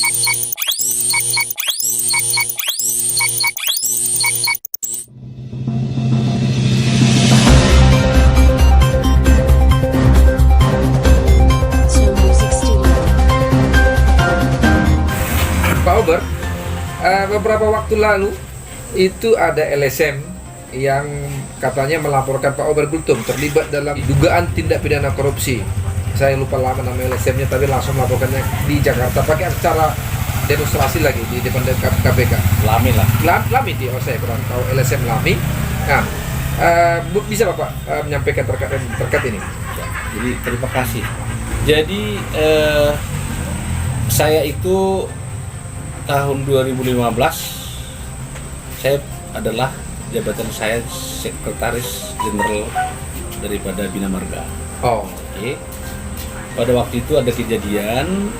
Pak Ober, beberapa waktu lalu itu ada LSM yang katanya melaporkan Pak Ober Gultom terlibat dalam dugaan tindak pidana korupsi. Saya lupa lama nama LSM-nya, tapi langsung melaporkannya di Jakarta pakai acara demonstrasi lagi di depan KPK. Lami lah. Lami di, saya kurang tahu LSM Lami. Nah, bisa Bapak menyampaikan terkait ini? Ya, jadi terima kasih. Jadi saya itu tahun 2015 saya adalah jabatan saya sekretaris jenderal daripada Bina Marga. Oh, Oke. Pada waktu itu ada kejadian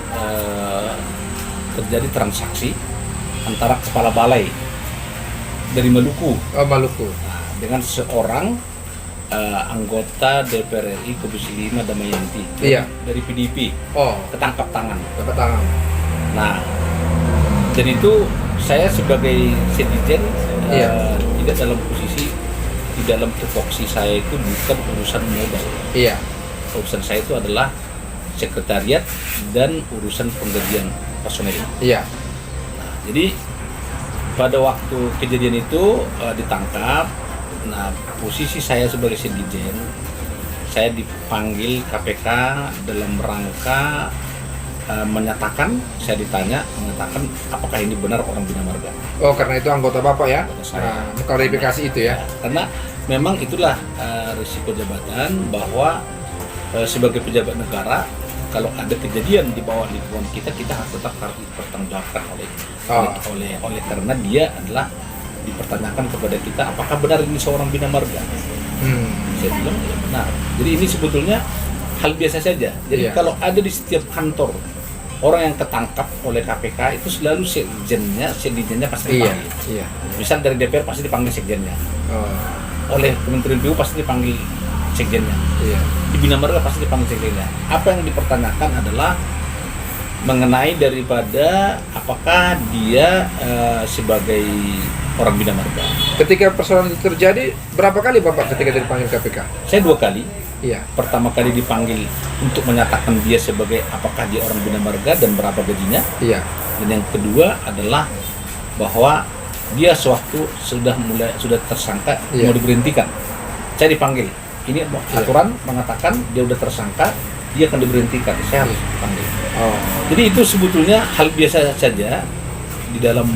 terjadi transaksi antara kepala balai dari Maluku Maluku. dengan seorang anggota DPR RI Komisi 5 Damayanti dari PDIP. Oh, Ketangkap tangan. dapat tangan. Nah, dan itu saya sebagai sekjen tidak dalam posisi, di dalam tupoksi saya itu bukan urusan modal. Iya. Urusan saya itu adalah sekretariat dan urusan penggajian personel. Iya. Nah, jadi pada waktu kejadian itu ditangkap. Nah, posisi saya sebagai sekjen, saya dipanggil KPK dalam rangka menyatakan, saya ditanya, mengatakan apakah ini benar orang Bina Marga. Oh, karena itu anggota Bapak ya? Anggota saya. Nah, klarifikasi itu ya? Karena memang itulah risiko jabatan, bahwa sebagai pejabat negara, kalau ada kejadian di bawah lingkungan kita harus tetap harus dipertanggungjawabkan oleh karena dia adalah dipertanyakan kepada kita apakah benar ini seorang Bina Marga. Saya bilang ya benar. Jadi ini sebetulnya hal biasa saja. Jadi kalau ada di setiap kantor orang yang ketangkap oleh KPK itu selalu sekjennya pasti dipanggil. Iya. Misal dari DPR pasti dipanggil sekjennya. Oleh Kementerian PU pasti dipanggil sekjennya. Iya. Di Bina Marga pasti dipanggil sekjennya. Apa yang dipertanyakan adalah mengenai daripada apakah dia sebagai orang Bina Marga. Ketika persoalan itu terjadi, berapa kali Bapak ketika dipanggil KPK? Saya 2 kali. Iya. Pertama kali dipanggil untuk menyatakan dia sebagai apakah dia orang Bina Marga dan berapa gajinya. Iya. Dan yang kedua adalah bahwa dia sewaktu sudah tersangka mau diberhentikan. Saya dipanggil. Ini aturan mengatakan dia udah tersangka, dia akan diberhentikan. Saya harus dipanggil. Jadi itu sebetulnya hal biasa saja di dalam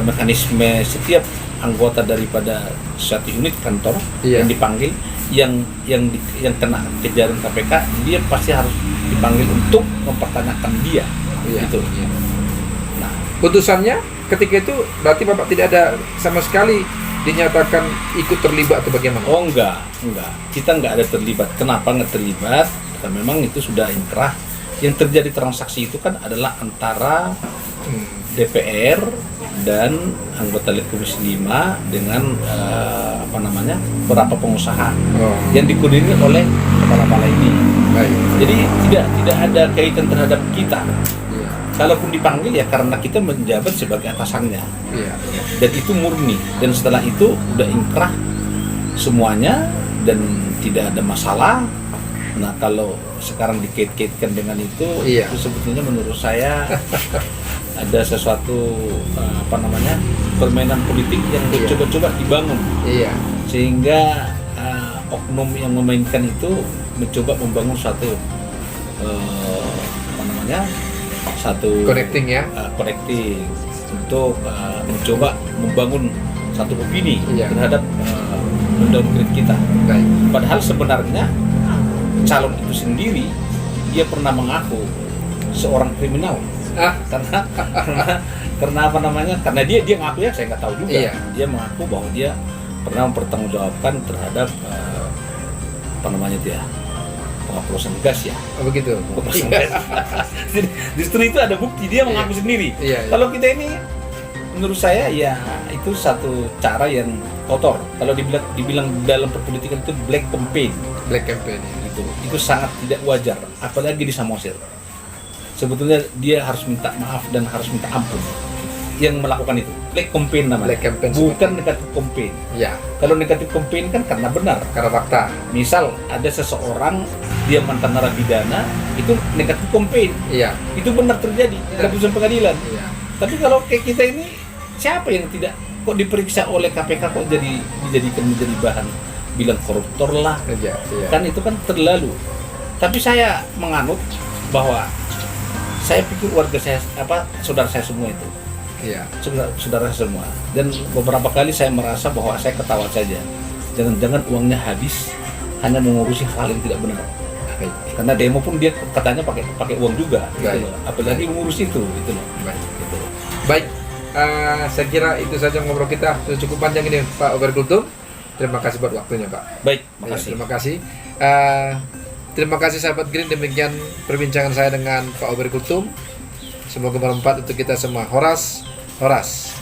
mekanisme setiap anggota daripada suatu unit kantor yang dipanggil, yang kena kejaran KPK, dia pasti harus dipanggil untuk mempertanyakan dia. Gitu. Nah, putusannya ketika itu berarti Bapak tidak ada sama sekali dinyatakan ikut terlibat atau bagaimana? Oh enggak. Kita enggak ada terlibat. Kenapa enggak terlibat? Karena memang itu sudah inkrah. Yang terjadi transaksi itu kan adalah antara DPR dan anggota Komisi 5 dengan beberapa pengusaha yang dikoordinir oleh kepala balai ini. Baik. Jadi tidak ada kaitan terhadap kita. Kalaupun dipanggil ya karena kita menjabat sebagai atasannya. Dan itu murni. Dan setelah itu udah inkrah semuanya dan tidak ada masalah. Nah, kalau sekarang dikait-kaitkan dengan itu sebetulnya menurut saya ada sesuatu permainan politik yang coba-coba dibangun. Sehingga oknum yang memainkan itu mencoba membangun satu connecting untuk mencoba membangun satu opini terhadap downgrade kita. Padahal sebenarnya calon itu sendiri dia pernah mengaku seorang kriminal. Karena dia ngaku ya, saya nggak tahu juga. Dia mengaku bahwa dia pernah mempertanggungjawabkan terhadap pengoplosan gas ya. Begitu. Justru itu ada bukti dia mengaku sendiri. Kalau kita ini menurut saya ya itu satu cara yang kotor. Kalau dibilang dalam perpolitikan itu black campaign. Black campaign. Itu sangat tidak wajar, apalagi di Samosir. sebetulnya dia harus minta maaf dan harus minta ampun yang melakukan itu. Black campaign namanya. Black campaign Bukan seperti negatif campaign. Ya, Kalau negatif campaign kan karena benar. karena fakta. Misal ada seseorang dia mantan narapidana, itu negatif campaign. Iya. Itu benar terjadi ada putusan pengadilan. Iya. Tapi kalau kayak kita ini, siapa yang tidak kok diperiksa oleh KPK kok dijadikan menjadi bahan bilang koruptor lah. Iya. Iya. Kan itu kan terlalu. Tapi saya menganut bahwa saya pikir warga saya saudara saya semua itu. Iya. Saudara saya semua. Dan beberapa kali saya merasa bahwa saya ketawa saja. Jangan-jangan uangnya habis hanya mengurusi hal yang tidak benar. Baik. Karena demo pun dia katanya pakai uang juga, gitu Baik. loh. Apalagi mengurus itu, gitu loh. Baik. Gitu loh. Baik. Saya kira itu saja ngobrol kita. Sudah cukup panjang ini Pak Oberkultum. Terima kasih buat waktunya Pak. Baik, Ya, makasih. terima kasih. Terima kasih sahabat Green, demikian perbincangan saya dengan Pak Oberkultum. Semoga bermanfaat untuk kita semua. Horas. Horas.